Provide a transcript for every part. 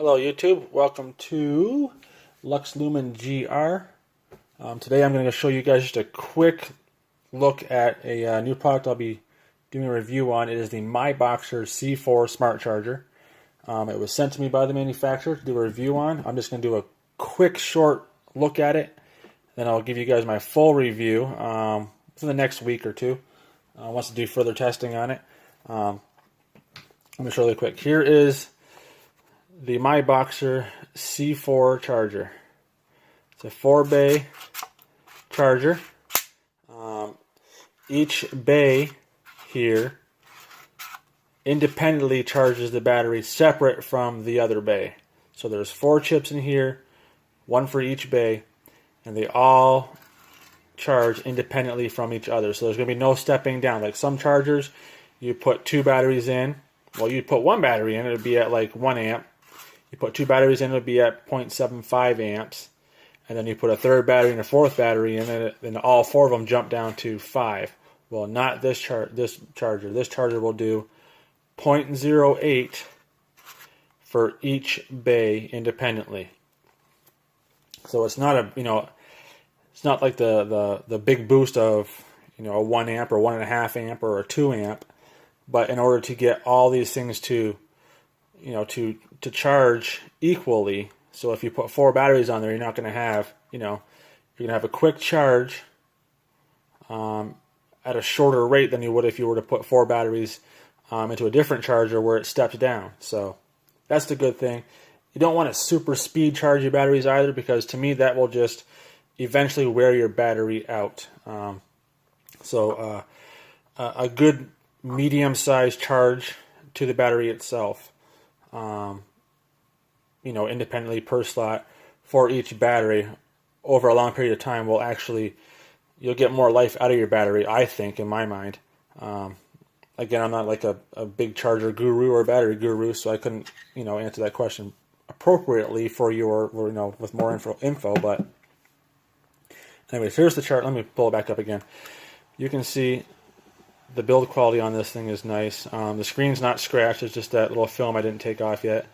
Hello YouTube, welcome to Lux Lumen GR. Today I'm going to show you guys just a quick look at a new product I'll be doing a review on. It is the MiBoxer C4 Smart Charger. It was sent to me by the manufacturer to do a review on. I'm just going to do a quick short look at it, then I'll give you guys my full review within the next week or two. Once to do further testing on it. I'm going to show you really quick. Here is the MiBoxer C4 Charger. It's a 4-bay charger. Each bay here independently charges the battery separate from the other bay. So there's 4 chips in here, one for each bay, and they all charge independently from each other. So there's going to be no stepping down. Like some chargers, you put 2 batteries in. Well, you put 1 battery in, it would be at like 1 amp. You put 2 batteries in, it would be at 0.75 amps. And then you put a 3rd battery and a 4th battery in, and then all 4 of them jump down to 5. Well, not this charger. This charger will do 0.08 for each bay independently. So it's not it's not like the big boost of a 1 amp or 1.5 amp or a 2 amp. But in order to get all these things to to charge equally, so if you put 4 batteries on there, you're not going to have, you're going to have a quick charge at a shorter rate than you would if you were to put 4 batteries into a different charger where it steps down. So that's the good thing. You don't want to super speed charge your batteries either, because to me that will just eventually wear your battery out. A good medium-sized charge to the battery itself, independently per slot for each battery over a long period of time will actually, you'll get more life out of your battery, I think, in my mind. Again, I'm not like a big charger guru or battery guru, so I couldn't, answer that question appropriately for your, with more info, but anyways, here's the chart. Let me pull it back up again. You can see the build quality on this thing is nice. The screen's not scratched. It's just that little film I didn't take off yet.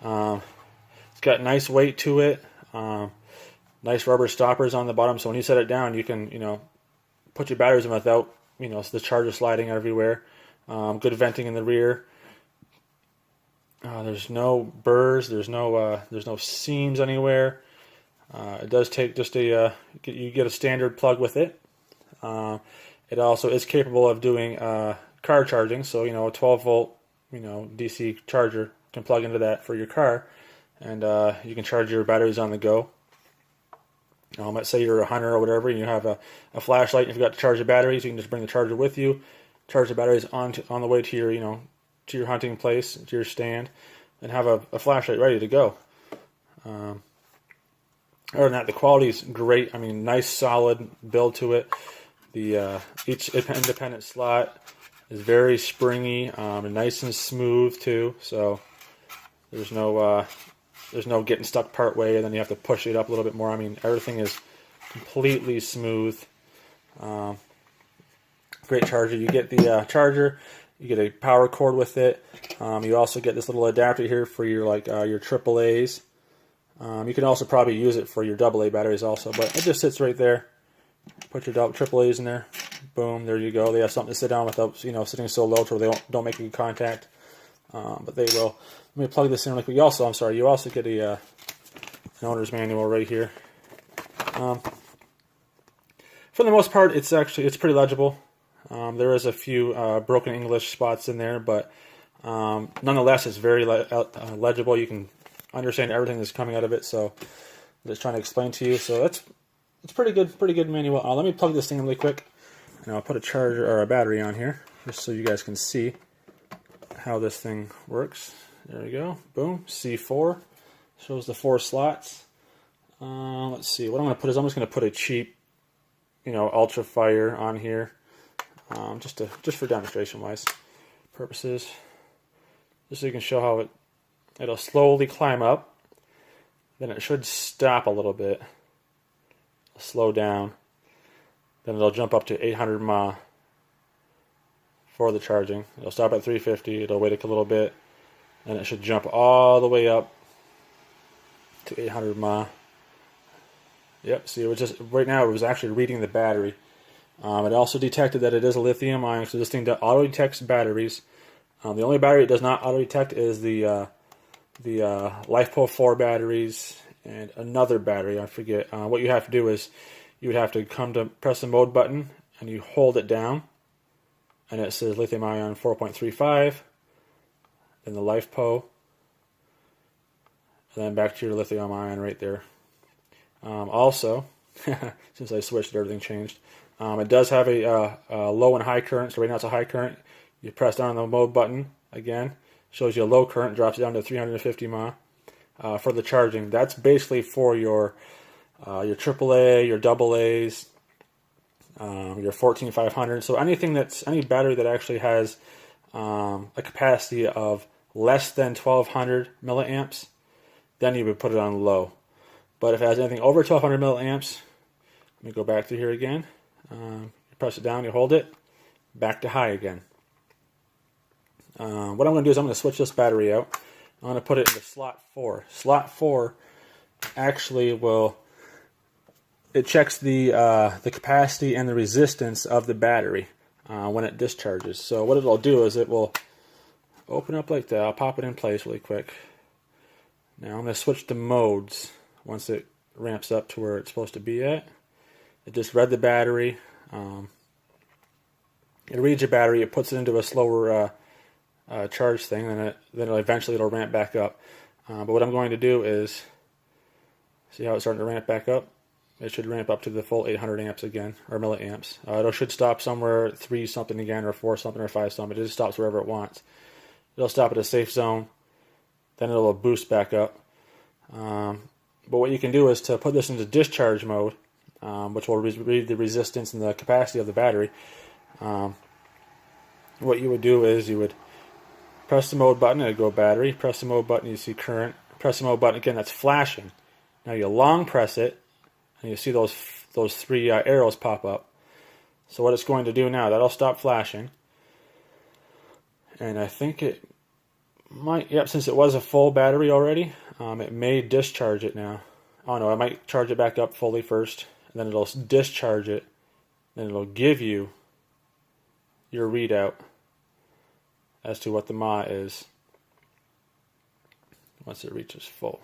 It's got nice weight to it. Nice rubber stoppers on the bottom, so when you set it down, you can, put your batteries in without, the charger sliding everywhere. Good venting in the rear. There's no burrs. There's no seams anywhere. It does take just you get a standard plug with it. It also is capable of doing car charging, so a 12-volt DC charger can plug into that for your car, and you can charge your batteries on the go. Let's say you're a hunter or whatever, and you have a flashlight, and you've got to charge the batteries. You can just bring the charger with you, charge the batteries on the way to your to your hunting place, to your stand, and have a flashlight ready to go. Other than that, the quality is great. I mean, nice solid build to it. Each independent slot is very springy and nice and smooth too. So there's no getting stuck part way and then you have to push it up a little bit more. I mean, everything is completely smooth. Great charger. You get the charger. You get a power cord with it. You also get this little adapter here for your your AAAs. You can also probably use it for your AA batteries also, but it just sits right there. Put your AAAs in there. Boom, there you go. They have something to sit down without, sitting so low to where they don't make any contact. But they will. Let me plug this in. You also get an owner's manual right here. For the most part, it's pretty legible. There is a few broken English spots in there, but nonetheless, it's very legible. You can understand everything that's coming out of it. So I'm just trying to explain to you. So it's pretty good manual. Let me plug this thing in really quick, and I'll put a charger or a battery on here just so you guys can see how this thing works. There we go. Boom. C4 shows the 4 slots. Let's see. What I'm going to put is I'm just going to put a cheap, Ultra Fire on here, just for demonstration wise purposes, just so you can show how it'll slowly climb up. Then it should stop a little bit. Slow down, then it'll jump up to 800 mAh for the charging. It'll stop at 350, it'll wait a little bit, and it should jump all the way up to 800 mAh. Yep, see, it was just, right now it was actually reading the battery. It also detected that it is a lithium ion, so this thing auto detects batteries. The only battery it does not auto detect is the LifePo 4 batteries and another battery, I forget. What you have to do is you would have to press the mode button and you hold it down, and it says lithium ion 4.35, then the LifePo, and then back to your lithium ion right there. Also, since I switched, everything changed. It does have a low and high current, so right now it's a high current. You press down on the mode button again, shows you a low current, drops it down to 350 mAh. For the charging, that's basically for your AAA, your AA's, your 14500. So any battery that actually has a capacity of less than 1200 milliamps, then you would put it on low. But if it has anything over 1200 milliamps, let me go back to here again. You press it down, you hold it, back to high again. What I'm going to do is I'm going to switch this battery out. I'm going to put it into slot 4. Slot 4 actually it checks the capacity and the resistance of the battery when it discharges. So what it'll do is it will open up like that. I'll pop it in place really quick. Now I'm going to switch to modes once it ramps up to where it's supposed to be at. It just read the battery. It reads your battery. It puts it into a slower charge thing, and then eventually it'll ramp back up. But what I'm going to do is, see how it's starting to ramp back up? It should ramp up to the full 800 amps again, or milliamps. It should stop somewhere at 3 something again, or 4 something, or 5 something. It just stops wherever it wants. It'll stop at a safe zone, then it'll boost back up. But what you can do is to put this into discharge mode, which will read the resistance and the capacity of the battery. What you would do is you would press the mode button, it'll go battery. Press the mode button, you see current. Press the mode button again, that's flashing. Now you long press it, and you see those 3 arrows pop up. So what it's going to do now, that'll stop flashing. And I think it might, yep, since it was a full battery already, it may discharge it now. Oh no, I might charge it back up fully first, and then it'll discharge it, then it'll give you your readout as to what the mAh is once it reaches full.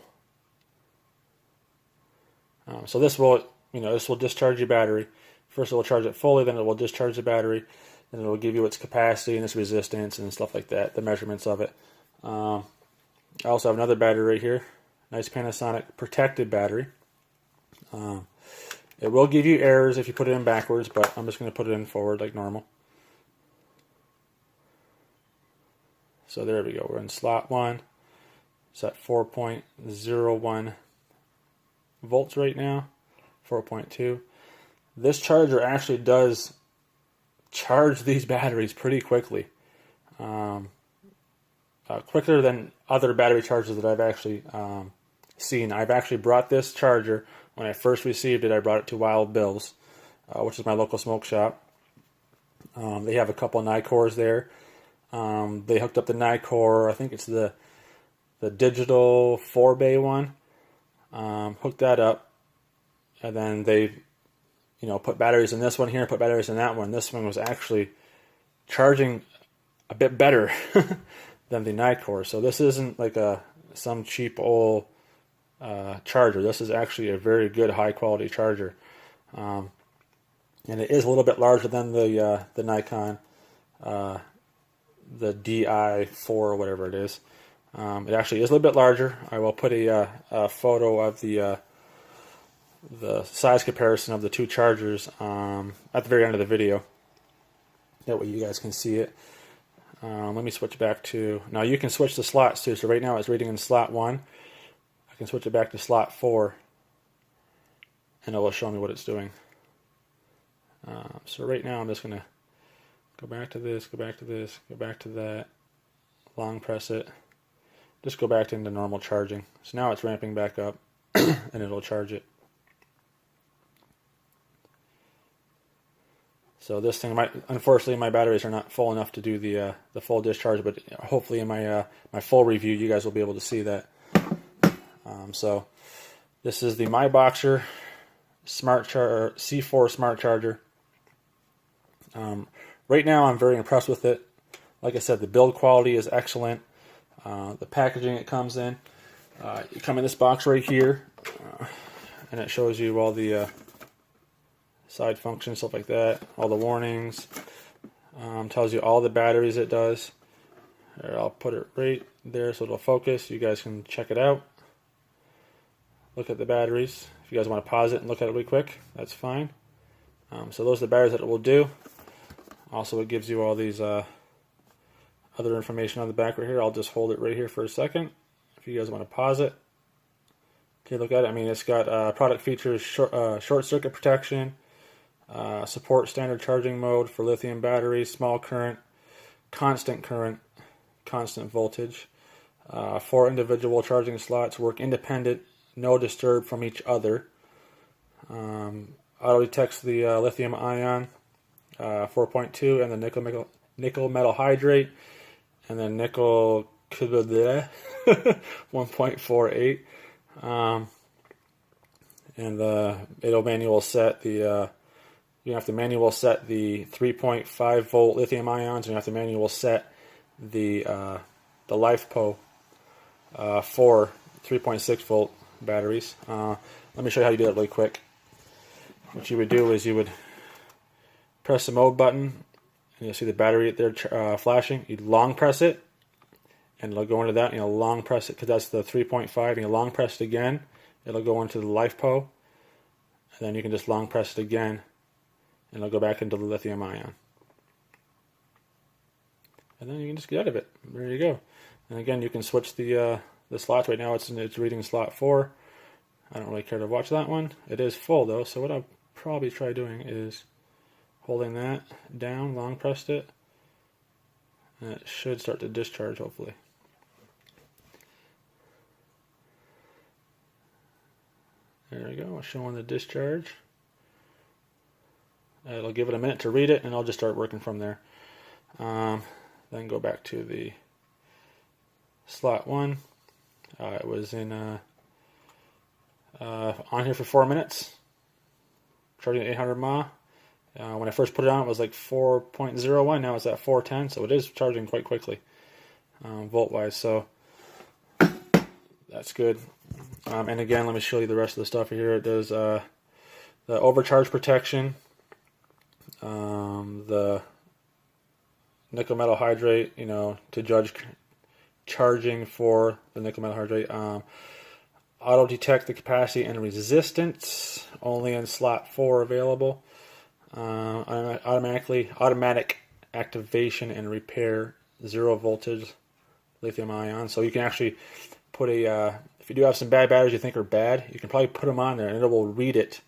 So this will discharge your battery. First it will charge it fully, then it will discharge the battery, then it will give you its capacity and its resistance and stuff like that, the measurements of it. I also have another battery right here, nice Panasonic protected battery. It will give you errors if you put it in backwards, but I'm just going to put it in forward like normal. So there we go, we're in slot 1. It's at 4.01 volts right now, 4.2. This charger actually does charge these batteries pretty quickly. Quicker than other battery chargers that I've actually seen. I've actually brought this charger, when I first received it, I brought it to Wild Bill's, which is my local smoke shop. They have a couple of Nicors there. They hooked up the Nicor, I think it's the digital 4-bay one. Hooked that up, and then they put batteries in this one here, put batteries in that one. This one was actually charging a bit better than the Nicor. So this isn't like some cheap old charger. This is actually a very good high quality charger, and it is a little bit larger than the Nikon, the DI4 or whatever it is. It actually is a little bit larger. I will put a photo of the size comparison of the 2 chargers at the very end of the video. That way you guys can see it. Let me switch back to, now you can switch the slots too. So right now it's reading in slot 1. I can switch it back to slot 4, and it will show me what it's doing. So right now I'm just going to go back to this, go back to this, go back to that, long press it, just go back into normal charging. So now it's ramping back up, and it'll charge it. So this thing unfortunately my batteries are not full enough to do the full discharge, but hopefully in my my full review you guys will be able to see that. So this is the MiBoxer C4 Smart Charger. Right now I'm very impressed with it. Like I said, the build quality is excellent. The packaging it comes in, you come in this box right here, and it shows you all the side functions, stuff like that, all the warnings, tells you all the batteries it does. Here, I'll put it right there so it'll focus. You guys can check it out. Look at the batteries. If you guys want to pause it and look at it really quick, that's fine. So those are the batteries that it will do. Also, it gives you all these other information on the back right here. I'll just hold it right here for a second if you guys want to pause it. Okay, look at it. I mean, it's got product features: short circuit protection, support standard charging mode for lithium batteries, small current, constant voltage. 4 individual charging slots work independent, no disturb from each other. Auto detects the lithium ion 4.2 and the nickel metal hydrate, and then nickel 1.48. And it'll manual set the you have to manual set the 3.5 volt lithium ions, and you have to manual set the LiFePO for 3.6 volt batteries. Let me show you how you do that really quick. What you would do is you would press the mode button, and you'll see the battery there flashing. You'd long press it, and it'll go into that, and you'll long press it because that's the 3.5, and you long press it again, it'll go into the LiFePO, and then you can just long press it again, and it'll go back into the lithium ion. And then you can just get out of it. There you go. And again, you can switch the slots. Right now it's reading slot 4. I don't really care to watch that one. It is full though, so what I'll probably try doing is holding that down, long pressed it, and it should start to discharge hopefully. There we go, showing the discharge. It'll give it a minute to read it, and I'll just start working from there. Then go back to the slot 1. It was in on here for 4 minutes, charging at 800 mAh. When I first put it on, it was like 4.01. Now it's at 410, so it is charging quite quickly, volt-wise. So that's good. And again, let me show you the rest of the stuff here. It does the overcharge protection, the nickel metal hydrate, to judge charging for the nickel metal hydrate. Auto detect the capacity and resistance, only in slot 4 available. Automatic activation and repair 0 voltage lithium ion. So you can actually put if you do have some bad batteries you think are bad, you can probably put them on there and it will read it,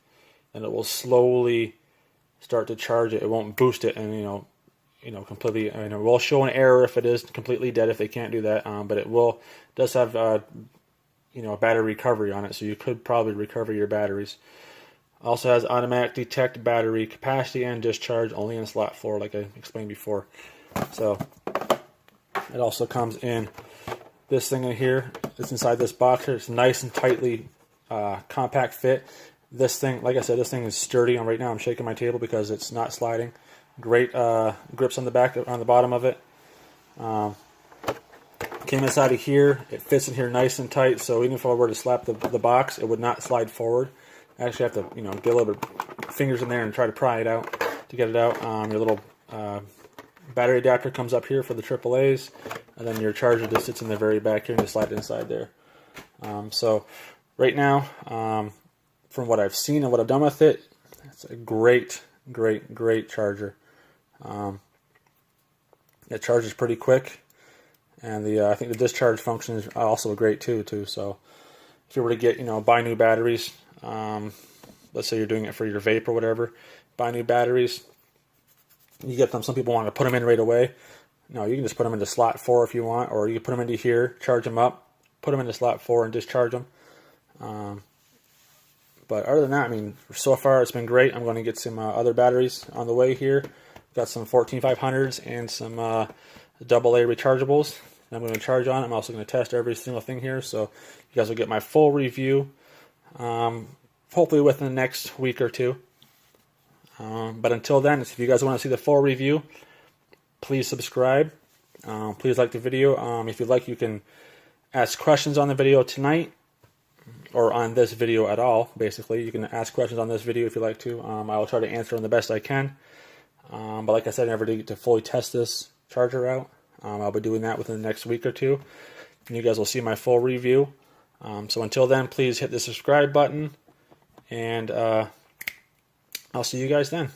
and it will slowly start to charge it. It won't boost it and completely. It will show an error if it is completely dead, if they can't do that. But it does have battery recovery on it, so you could probably recover your batteries. Also has automatic detect battery capacity and discharge, only in slot 4, like I explained before. So it also comes in this thing in here. It's inside this box here. It's nice and tightly compact fit. This thing, like I said, this thing is sturdy. And right now I'm shaking my table because it's not sliding. Great grips on the back, on the bottom of it. Came inside of here. It fits in here nice and tight, so even if I were to slap the box, it would not slide forward. I actually have to, get a little bit of fingers in there and try to pry it out to get it out. Your little battery adapter comes up here for the AAAs, and then your charger just sits in the very back here and just slide it inside there. So right now, from what I've seen and what I've done with it, it's a great charger. It charges pretty quick, and I think the discharge function is also great too. So if you were to get, buy new batteries, let's say you're doing it for your vape or whatever, buy new batteries, you get them. Some people want to put them in right away. No, you can just put them into slot 4 if you want, or you can put them into here, charge them up, put them into slot 4 and discharge them. But other than that, so far it's been great. I'm going to get some other batteries on the way here. Got some 14500s and some AA rechargeables and I'm going to charge on it. I'm also going to test every single thing here, so you guys will get my full review, hopefully within the next week or two. But until then, if you guys want to see the full review, please subscribe. Please like the video. If you'd like, you can ask questions on the video tonight, or on this video at all. Basically, you can ask questions on this video if you'd like to. I will try to answer them the best I can. But like I said, I never did get to fully test this charger out. I'll be doing that within the next week or two, and you guys will see my full review. So until then, please hit the subscribe button, and I'll see you guys then.